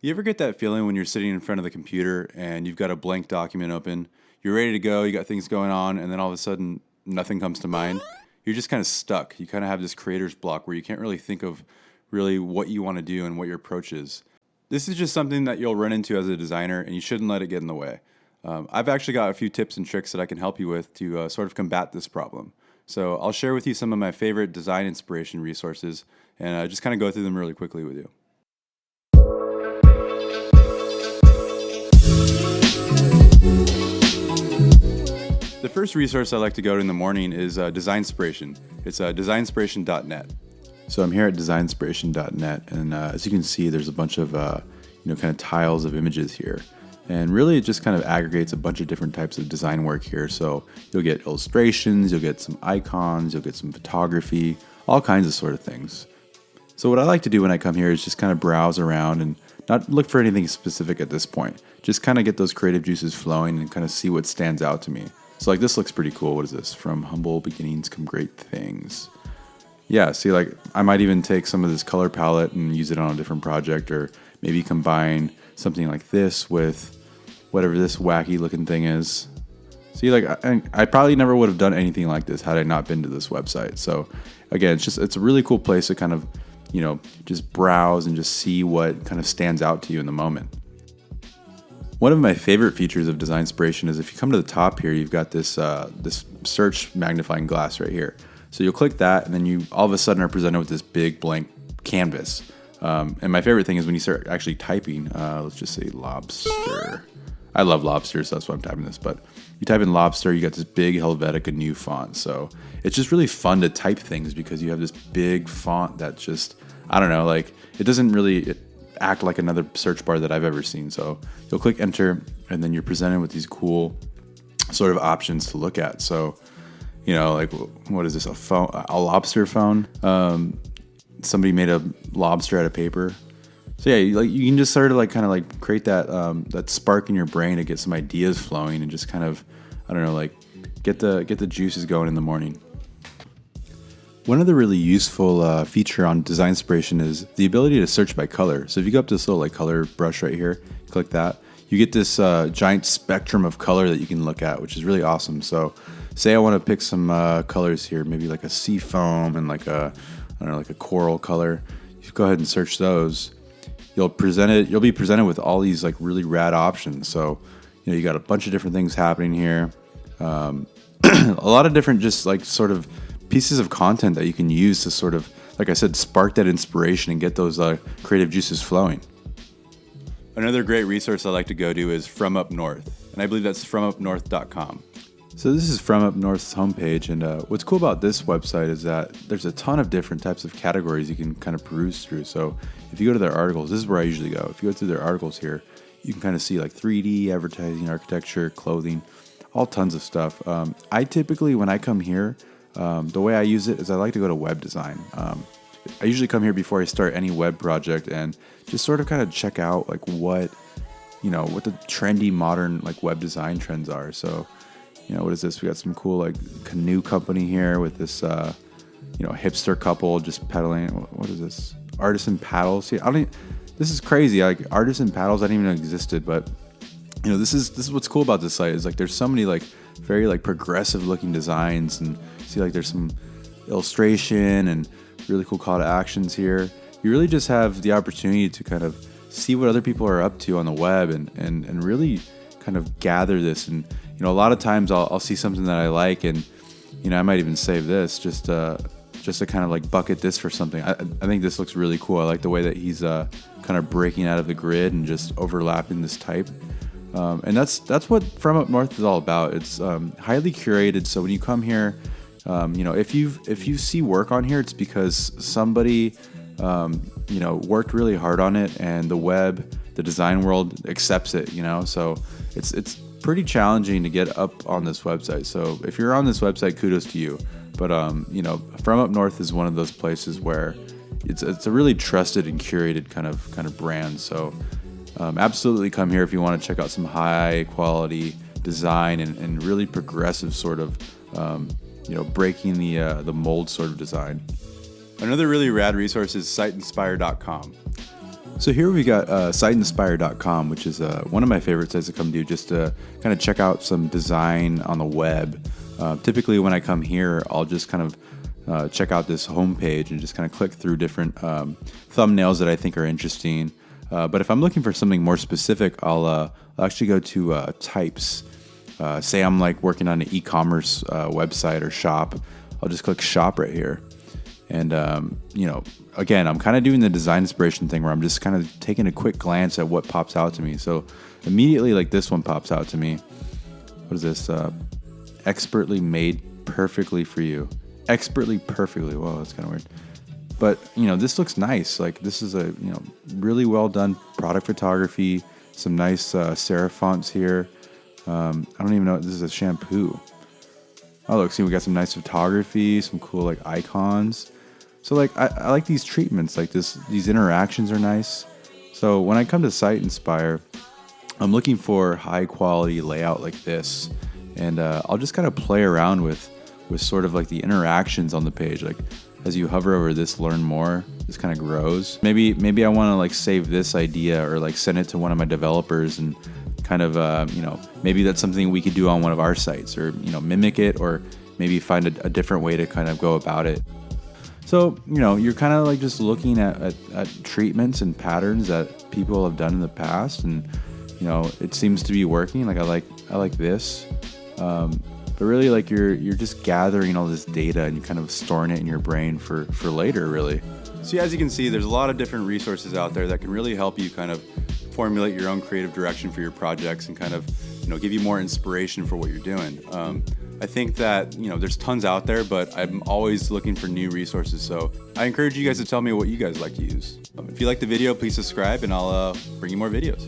You ever get that feeling when you're sitting in front of the computer and you've got a blank document open, you're ready to go, you got things going on, and then all of a sudden nothing comes to mind? You're just kind of stuck. You kind of have this creator's block where you can't really think of really what you want to do and what your approach is. This is just something that you'll run into as a designer, and you shouldn't let it get in the way. I've actually got a few tips and tricks that I can help you with to sort of combat this problem. So I'll share with you some of my favorite design inspiration resources and just kind of go through them really quickly with you. The first resource I like to go to in the morning is Designspiration. It's designspiration.net. So I'm here at designspiration.net, and as you can see, there's a bunch of kind of tiles of images here. And really, it just kind of aggregates a bunch of different types of design work here. So you'll get illustrations, you'll get some icons, you'll get some photography, all kinds of sort of things. So what I like to do when I come here is just kind of browse around and not look for anything specific at this point. Just kind of get those creative juices flowing and kind of see what stands out to me. So like this looks pretty cool. What is this? From humble beginnings come great things. Yeah, see, like I might even take some of this color palette and use it on a different project, or maybe combine something like this with whatever this wacky looking thing is. See, like I probably never would have done anything like this had I not been to this website. So again, it's a really cool place to kind of, just browse and just see what kind of stands out to you in the moment. One of my favorite features of Designspiration is if you come to the top here, you've got this this search magnifying glass right here. So you'll click that, and then you all of a sudden are presented with this big blank canvas. And my favorite thing is when you start actually typing, let's just say lobster. I love lobsters, so that's why I'm typing this. But you type in lobster, you got this big Helvetica new font. So it's just really fun to type things because you have this big font that just, I don't know, like it doesn't really act like another search bar that I've ever seen. So you'll click enter, and then you're presented with these cool sort of options to look at. So, like what is this? A lobster phone. Somebody made a lobster out of paper. So yeah, you can just sort of kind of create that that spark in your brain to get some ideas flowing and just kind of, I don't know, get the juices going in the morning. One other really useful feature on Designspiration is the ability to search by color. So if you go up to this little color brush right here, click that, you get this giant spectrum of color that you can look at, which is really awesome. So say I want to pick some colors here, maybe like a sea foam and like a coral color. You go ahead and search those. You'll be presented with all these really rad options. So you got a bunch of different things happening here. A lot of different just sort of pieces of content that you can use to sort of, like I said, spark that inspiration and get those creative juices flowing. Another great resource I like to go to is From Up North, and I believe that's fromupnorth.com. So this is From Up North's homepage, and what's cool about this website is that there's a ton of different types of categories you can kind of peruse through. So if you go to their articles, this is where I usually go. If you go through their articles here, you can kind of see 3D, advertising, architecture, clothing, all tons of stuff. I typically, when I come here, the way I use it is I like to go to web design. I usually come here before I start any web project and just sort of kind of check out what the trendy modern web design trends are. So what is this? We got some cool canoe company here with this hipster couple just pedaling. What is this? Artisan paddles. See, this is crazy. Artisan paddles, I didn't even know existed, but this is what's cool about this site is there's so many very progressive looking designs, and see there's some illustration and really cool call to actions here. You really just have the opportunity to kind of see what other people are up to on the web and really kind of gather this. And a lot of times I'll see something that I like, and I might even save this just to kind of bucket this for something. I think this looks really cool. I like the way that he's kind of breaking out of the grid and just overlapping this type. And that's what From Up North is all about. It's highly curated. So when you come here, if you see work on here, it's because somebody worked really hard on it, and the design world accepts it. So it's pretty challenging to get up on this website. So if you're on this website, kudos to you. But From Up North is one of those places where it's a really trusted and curated kind of brand. So absolutely come here if you want to check out some high quality design and really progressive sort of breaking the mold sort of design. Another really rad resource is siteinspire.com. So here we got siteinspire.com, which is one of my favorite sites to come to just to kind of check out some design on the web. Typically when I come here, I'll just kind of check out this homepage and just kind of click through different thumbnails that I think are interesting. But if I'm looking for something more specific, I'll actually go to types. Say I'm like working on an e-commerce website or shop, I'll just click shop right here. And, again, I'm kind of doing the Designspiration thing where I'm just kind of taking a quick glance at what pops out to me. So immediately, like this one pops out to me. What is this? Expertly made perfectly for you. Expertly perfectly. Whoa, that's kind of weird. But, this looks nice. Like this is a, really well done product photography. Some nice serif fonts here. I don't even know. This is a shampoo. Oh, look, see, we got some nice photography, some cool like icons. So like, I like these treatments, like these interactions are nice. So when I come to Siteinspire, I'm looking for high quality layout like this. And I'll just kind of play around with sort of like the interactions on the page. Like as you hover over this, learn more, this kind of grows. Maybe I want to like save this idea or like send it to one of my developers and kind of, maybe that's something we could do on one of our sites or, mimic it or maybe find a different way to kind of go about it. So, you're kind of like just looking at treatments and patterns that people have done in the past and, it seems to be working. Like I like this. But really like you're just gathering all this data and you're kind of storing it in your brain for later, really. So as you can see, there's a lot of different resources out there that can really help you kind of formulate your own creative direction for your projects and kind of, give you more inspiration for what you're doing. I think that, there's tons out there, but I'm always looking for new resources. So I encourage you guys to tell me what you guys like to use. If you like the video, please subscribe and I'll bring you more videos.